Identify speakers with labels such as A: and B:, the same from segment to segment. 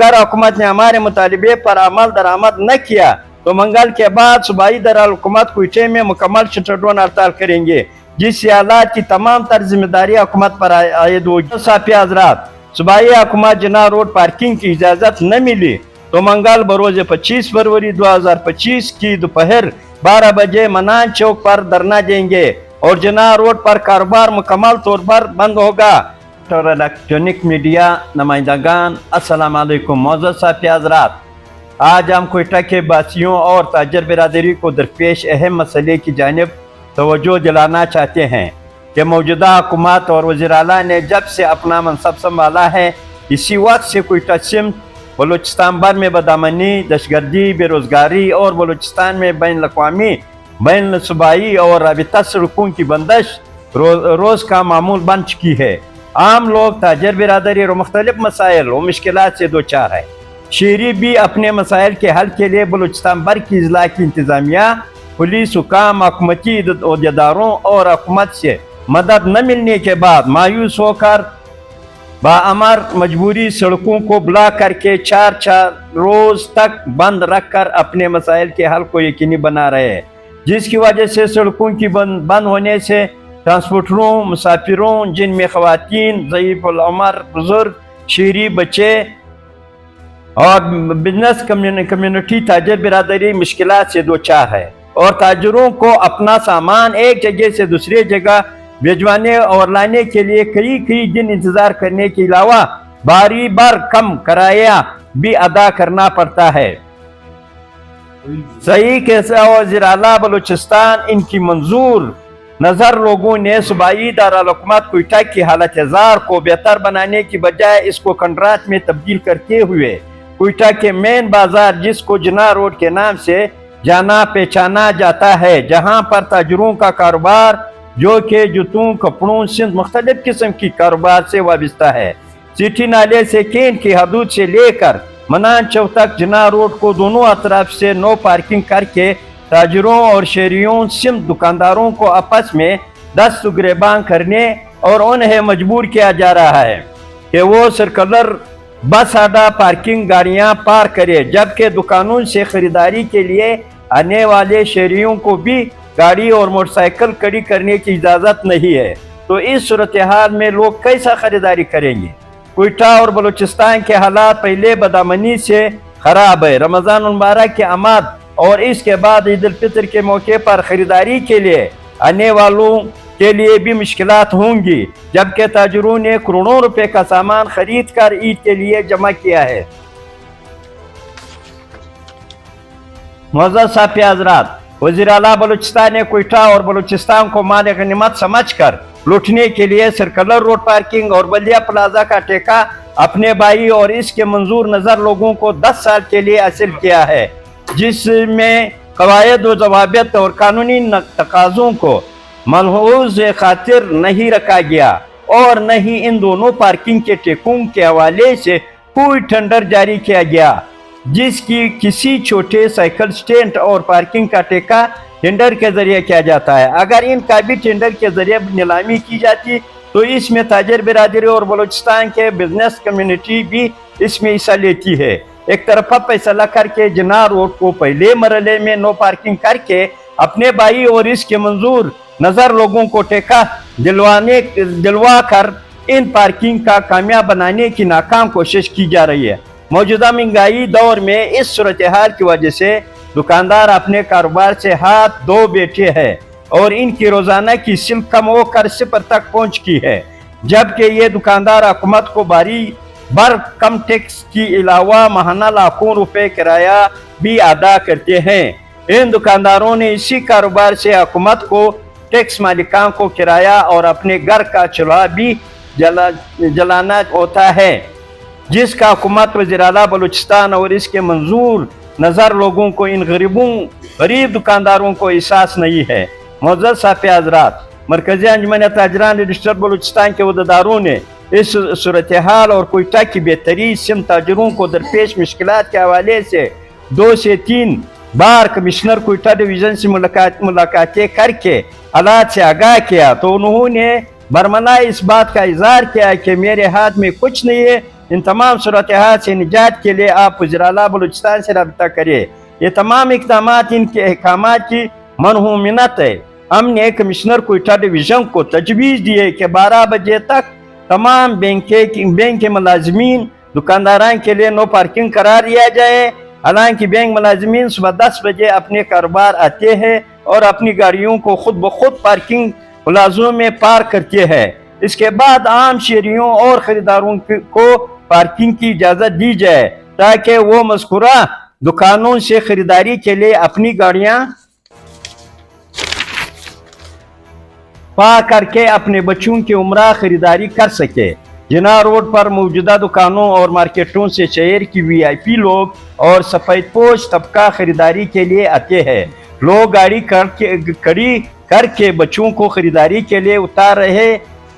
A: अगर हुकूमत ने हमारे मुतालिबे पर अमल दरामद न किया तो मंगल के बाद सूबाई दारुल-हुकूमत क्वेटा में मुकम्मल शटरडाउन हड़ताल करेंगे, जिससे हालात की तमाम तर जिम्मेदारी हुकूमत पर आयद होगी। साफिया हज़रात, सूबाई हुकूमत जिन्ना रोड पार्किंग की इजाज़त न मिली तो मंगल बरोज़ 25 फरवरी 2025 की दोपहर 12 बजे मनान चौक पर धरना देंगे और जिन्ना रोड पर कारोबार मुकम्मल तौर पर बंद होगा। और इलेक्ट्रॉनिक मीडिया नुमाइंदगान, अस्सलाम वालेकुम। मौजूद साफिया हज़रात, आज हम क्वेटा के बासियों और ताजर बिरादरी को दरपेश अहम मसले की जानिब तवज्जो दिलाना चाहते हैं कि मौजूदा हुकूमत और वज़ीर आला ने जब से अपना मनसब संभाला है, इसी वक्त से क्वेटा सिमत बलूचिस्तान भर में बदअमनी, दहशतगर्दी, बेरोज़गारी और बलूचिस्तान में बैन-अक़वामी, बैन सूबाई और राबिता सड़कों की बंदिश रोज़ का मामूल बन चुकी है। आम लोग, ताजर बिरादरी और मुख्तलिफ मसाइल और मुश्किलात से दो चार है। शहरी भी अपने मसाइल के हल के लिए बलूचिस्तान भर की अजला की इंतज़ामिया, पुलिस, हुकाम, हुकूमती अहदेदारों और हुकूमत से मदद न मिलने के बाद मायूस होकर बाअमर मजबूरी सड़कों को ब्लॉक करके 4-4 रोज़ तक बंद रख कर अपने मसाइल के हल को यकीनी बना रहे हैं, जिसकी वजह से सड़कों की बंद होने से ट्रांसपोर्टरों, मुसाफिरों, जिनमें ख़वातीन, ज़ईफ़ुल उमर, बुजुर्ग, शहरी, बच्चे और बिजनेस कम्युनिटी ताजर बिरादरी मुश्किलात से दो चार है और ताजरों को अपना सामान एक जगह से दूसरी जगह भिजवाने और लाने के लिए कई दिन इंतज़ार करने के अलावा बारी बार कम किराया भी अदा करना पड़ता है। सही कैसा वज़ीर आला बलूचिस्तान इनकी मंजूर नज़र लोगों ने सूबाई दारुल-हुकूमत क्वेटा की हालत जार को बेहतर बनाने की बजाय इसको कंट्राट में तब्दील करते हुए क्वेटा के मेन बाजार, जिसको जिन्ना रोड के नाम से जाना पहचाना जाता है, जहां पर ताजरों का कारोबार जो कि जूतों, कपड़ों सहित मुख्तलिफ किस्म की कारोबार से वाबस्ता है, सिटी नाले से केन की हदूद से लेकर मनान चौक तक जिन्ना रोड को दोनों अतराफ से नो पार्किंग करके ताजरों और शहरियों सिम दुकानदारों को आपस में दस्त गिरबान करने और उन्हें मजबूर किया जा रहा है कि वो सर्कुलर बस अड्डा पार्किंग गाड़ियां पार करे, जबकि दुकानों से खरीदारी के लिए आने वाले शहरियों को भी गाड़ी और मोटरसाइकिल खड़ी करने की इजाज़त नहीं है। तो इस सूरत हाल में लोग कैसा खरीदारी करेंगे? क्वेटा और बलूचिस्तान के हालात पहले बदअमनी से खराब है। रमज़ान मुबारक के आमद और इसके बाद ईद उल फितर के मौके पर खरीदारी के लिए आने वालों के लिए भी मुश्किलात होंगी, जबकि ताजरों ने करोड़ों रुपए का सामान खरीद कर ईद के लिए जमा किया है। मौजूद साफिया हज़रात, वज़ीर आला बलूचिस्तान ने क्वेटा और बलूचिस्तान को माल गनीमत समझकर लूटने के लिए सर्कुलर रोड पार्किंग और बलिया प्लाजा का ठेका अपने भाई और इसके मंजूर नज़र लोगों को 10 साल के लिए हासिल किया है, जिसमें कवायद व ज़वाबित और कानूनी तकाज़ों को मलहूज़ खातिर नहीं रखा गया और न ही इन दोनों पार्किंग के ठेकों के हवाले से कोई टेंडर जारी किया गया, जिसकी किसी छोटे साइकिल स्टैंड और पार्किंग का ठेका टेंडर के जरिए किया जाता है। अगर इनका भी टेंडर के जरिए नीलामी की जाती तो इसमें ताजर बिरादरी और बलूचिस्तान के बिजनेस कम्युनिटी भी इसमें हिस्सा लेती है। एक तरफा फैसला करके जिन्ना रोड को पहले मरहले में नो पार्किंग करके अपने भाई और इसके मंजूर नज़र लोगों को ठेका दिलवा कर इन पार्किंग का कामयाब बनाने की नाकाम कोशिश की जा रही है। मौजूदा महंगाई दौर में इस सूरत हाल की वजह से दुकानदार अपने कारोबार से हाथ धो बैठे हैं और इनकी रोजाना की सिल्क कम होकर 0 तक पहुंच की है, जबकि ये दुकानदार हुकूमत को बारी बार कम टैक्स के अलावा माहाना लाखों रुपए किराया भी अदा करते हैं। इन दुकानदारों ने इसी कारोबार से हुकूमत को टैक्स मालिकान को किराया और अपने घर का चूल्हा भी जलाना होता है, जिसका हुकूमत वज़ीर आला बलूचिस्तान और इसके मंजूर नज़र लोगों को इन गरीब दुकानदारों को एहसास नहीं है। मौजूद साफिया हज़रात, मरकज़ी अंजुमन ताजरान रजिस्टर बलूचिस्तान के अहदेदारों ने इस सूरत हाल और क्वेटा की बेहतरी सिम ताजरों को दरपेश मुश्किलात के हवाले से 2 से 3 बार कमिश्नर क्वेटा डिवीज़न से मुलाकातें करके हालात से आगाह किया, तो उन्होंने बरमला इस बात का इजहार किया कि मेरे हाथ में कुछ नहीं है इन तमाम सूरत हाल से निजात के लिए आप वज़ीर-ए-आला बलूचिस्तान से रब्ता करें। ये तमाम इक़दाम इनके अहकाम की मनहूमिनत है। हमने कमिश्नर कोयटा डिवीज़न को तजवीज़ दी है कि 12 बजे तक तमाम बैंक के मुलाजमीन दुकानदारान के लिए नो पार्किंग करार दिया जाए। हालांकि बैंक मुलाजमीन सुबह 10 बजे अपने कारोबार आते हैं और अपनी गाड़ियों को खुद ब खुद पार्किंग प्लाजों में पार्क करते हैं। इसके बाद आम शहरियों और ख़रीदारों को पार्किंग की इजाज़त दी जाए ताकि वो मज़कूरा दुकानों से ख़रीदारी के लिए अपनी गाड़ियाँ पार्क करके अपने बच्चों की उम्रा ख़रीदारी कर सके। जिना रोड पर मौजूदा दुकानों और मार्केटों से शहर की VIP लोग और सफ़ेद पोश तबका ख़रीदारी के लिए आते हैं। लोग गाड़ी खड़ी करके बच्चों को ख़रीदारी के लिए उतार रहे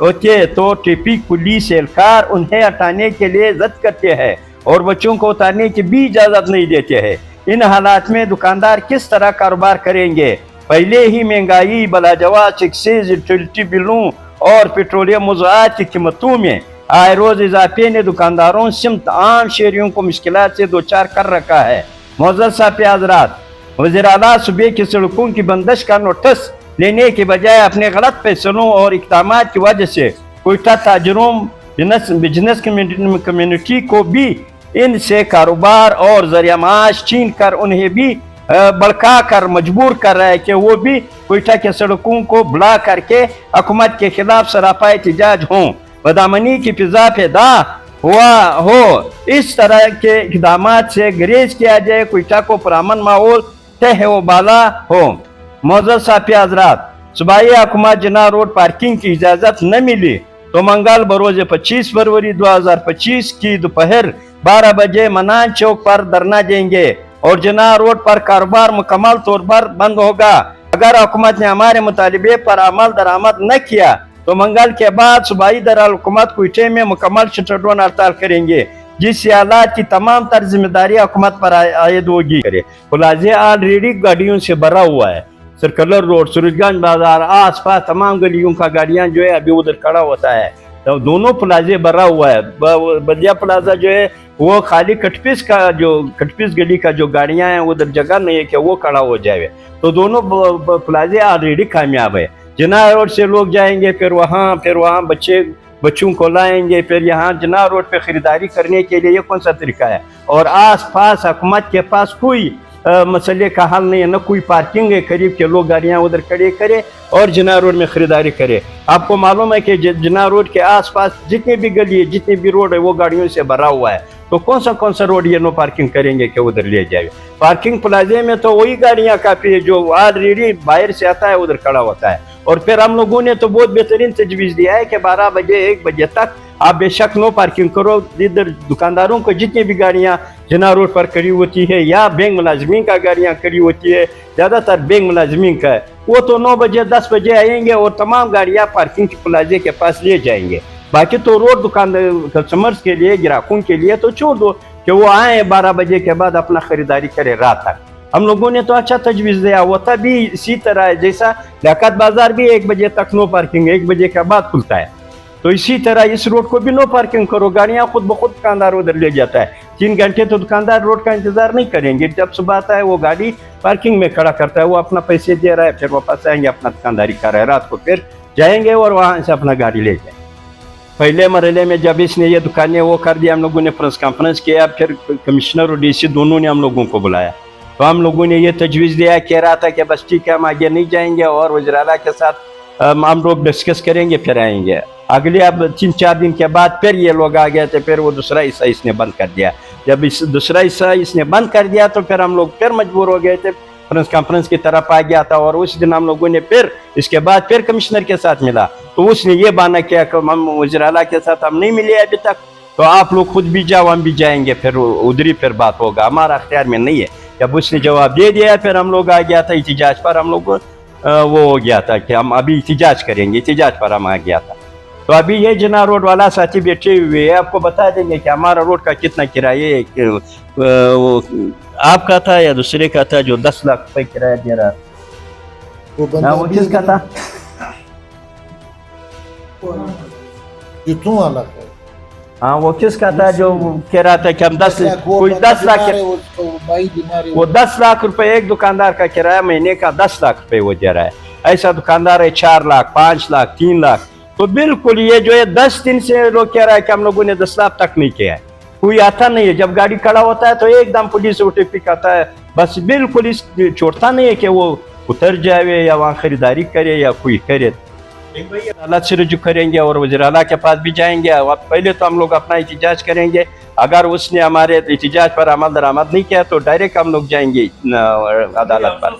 A: होते तो ट्रैफिक पुलिस एहलकार उन्हें हटाने के लिए जद करते हैं और बच्चों को उतारने की भी इजाज़त नहीं देते हैं। इन हालात में दुकानदार किस तरह कारोबार करेंगे? पहले ही महंगाई, बलाजवाब एक्साइज, यूटिलिटी बिलों और पेट्रोलियम मौज़ूआत की कीमतों में आए रोज़ इजाफे ने दुकानदारों समेत आम शहरियों को मुश्किलात से दो चार कर रखा है। मोअज़्ज़ज़ साहब हज़रात, वज़ीर-ए-आला सूबे की सड़कों की बंदिश का नोटिस लेने के बजाय अपने गलत फैसलों और इक़दाम की वजह से कोयटा ताजरों बिजनेस कम्युनिटी को भी इनसे कारोबार और ज़रिया माश छीन कर उन्हें भी भड़का कर मजबूर कर रहा है कि वो भी कोयटा के सड़कों को ब्लॉक करके हुकूमत के खिलाफ सरापा एहतजाज हों, बदामनी की फिजा पैदा हुआ हो। इस तरह के इक़दाम से गुरेज किया जाए, कोयटा को पुरअमन माहौल तह व बाला हो। मोअज़्ज़ज़ साहब हज़रात, सूबाई हुकूमत जिना रोड पार्किंग की इजाज़त न मिली तो मंगल बरोज़ 25 फरवरी 2025 की दोपहर 12 बजे मनान चौक पर धरना देंगे और जिना रोड पर कारोबार मुकम्मल तौर पर बंद होगा। अगर हुकूमत ने हमारे मुतालिबे पर अमल दरामद न किया तो मंगल के बाद सूबाई दराल हुकूमत कोयटे में मुकम्मल शटरडाउन हड़ताल करेंगे, जिससे हालात की तमाम तर जिम्मेदारी हुकूमत पर आयद होगी। प्लाजा ऑलरेडी गाड़ियों से भरा हुआ है। सर्कुलर रोड, सूरजगंज बाजार, आस पास तमाम गलियों का गाड़ियाँ जो है अभी उधर खड़ा होता है। तो दोनों प्लाजे भरा हुआ है। बलिया प्लाजा जो है वो खाली कटपीस गली का जो गाड़ियाँ हैं उधर जगह नहीं है कि वो खड़ा हो जाए। तो दोनों प्लाजे ऑलरेडी कामयाब है। जिना रोड से लोग जाएंगे, फिर वहाँ बच्चों को लाएंगे, फिर यहाँ जिना रोड पे ख़रीदारी करने के लिए ये कौन सा तरीका है? और आस पास हुकूमत के पास कोई मसले का हल नहीं है, न कोई पार्किंग है करीब के लोग गाड़ियाँ उधर खड़े करें और जिना रोड में ख़रीदारी करें। आपको मालूम है कि जिना रोड के आसपास जितनी भी गली है, जितनी भी रोड है वो गाड़ियों से भरा हुआ है। तो कौन सा रोड ये नो पार्किंग करेंगे कि उधर ले जाए? पार्किंग प्लाजे में तो वही गाड़ियाँ काफ़ी है जो ऑलरेडी बाहर से आता है उधर खड़ा होता है। और फिर हम लोगों ने तो बहुत बेहतरीन तजवीज़ दिया है कि 12 बजे 1 बजे तक आप बेशक नो पार्किंग करो। इधर दुकानदारों को जितनी भी गाड़ियाँ जिना रोड पर खड़ी होती है या बैंक मुलाजमीन का गाड़ियाँ खड़ी होती है, ज़्यादातर बैंक मुलाजमीन का है, वो तो 9 बजे 10 बजे आएंगे और तमाम गाड़ियाँ पार्किंग के प्लाजे के पास ले जाएंगे। बाकी तो रोड दुकान कस्टमर्स के लिए, ग्राहकों के लिए तो छोड़ दो कि वो आए 12 बजे के बाद अपना ख़रीदारी करें रात तक। हम लोगों ने तो अच्छा तजवीज़ दिया। वो तभी इसी तरह है जैसा लियाकत बाजार भी 1 बजे तक नो पार्किंग, 1 बजे के बाद खुलता है, तो इसी तरह इस रोड को भी नो पार्किंग करो। गाड़ियाँ खुद ब खुद दुकानदार उधर ले जाता है। 3 घंटे तो दुकानदार रोड का इंतजार नहीं करेंगे। जब सुबह आता है वो गाड़ी पार्किंग में खड़ा करता है, वो अपना पैसे दे रहा है, फिर वापस आएंगे अपना दुकानदारी कर रहा है, रात को फिर जाएंगे और वहाँ से अपना गाड़ी ले जाएंगे। पहले मरहले में जब इसने ये दुकानें वो कर दिया, हम लोगों ने प्रेस कॉन्फ्रेंस किया, फिर कमिश्नर और DC दोनों ने हम लोगों को बुलाया, तो हम लोगों ने ये तजवीज़ दिया, कह रहा था कि बस ठीक है हम आगे नहीं जाएंगे और वज़ीर-ए-आला के साथ हम लोग डिस्कस करेंगे फिर आएंगे। अगले अब 3-4 दिन के बाद फिर ये लोग आ गए थे, फिर वो दूसरा हिस्सा इसने बंद कर दिया। जब इस दूसरा हिस्सा इसने बंद कर दिया तो फिर हम लोग फिर मजबूर हो गए थे, प्रेस कॉन्फ्रेंस की तरफ आ गया था। और उस दिन हम लोगों ने फिर इसके बाद फिर कमिश्नर के साथ मिला, तो उसने ये बहाना किया कि हम वज़ीर-ए-आला के साथ हम नहीं मिले अभी तक, तो आप लोग खुद भी जाओ हम भी जाएंगे, फिर उधर ही फिर बात होगा, हमारा अख्तियार में नहीं है। जब उसने जवाब दे दिया फिर हम लोग आ गया था एहतिजाज पर, हम लोग वो हो गया था कि हम अभी एहतिजाज करेंगे, एहतिजाज पर हम आ गया था। तो अभी ये जिना रोड वाला साथी बैठे हुए हैं, आपको बता देंगे कि हमारा रोड का कितना किराया आपका था या दूसरे का था जो 10 लाख रुपए किराया दे रहा था, वो किसका था?
B: जितों वाला है
A: हाँ वो किसका था जो कह रहा था कि हम 10 कोई 10 लाख वो 10 लाख रुपए एक दुकानदार का किराया महीने का 10 लाख रुपए वो दे रहा है, ऐसा दुकानदार है 4 लाख 5 लाख 3 लाख। तो बिल्कुल ये जो है 10 दिन से लोग कह रहा है कि हम लोगों ने 10 लाख तक नहीं किया है, कोई आता नहीं है। जब गाड़ी खड़ा होता है तो एकदम पुलिस टिपिक आता है, बस बिल्कुल इस छोड़ता नहीं है कि वो उतर जाए या वहाँ खरीदारी करे या कोई करे। अदालत से रुजू करेंगे और वज़ीर आला के पास भी जाएंगे। अब पहले तो हम लोग अपना एहतजाज करेंगे, अगर उसने हमारे एहतजाज पर अमल दरामद नहीं किया तो डायरेक्ट हम लोग जाएंगे अदालत पर।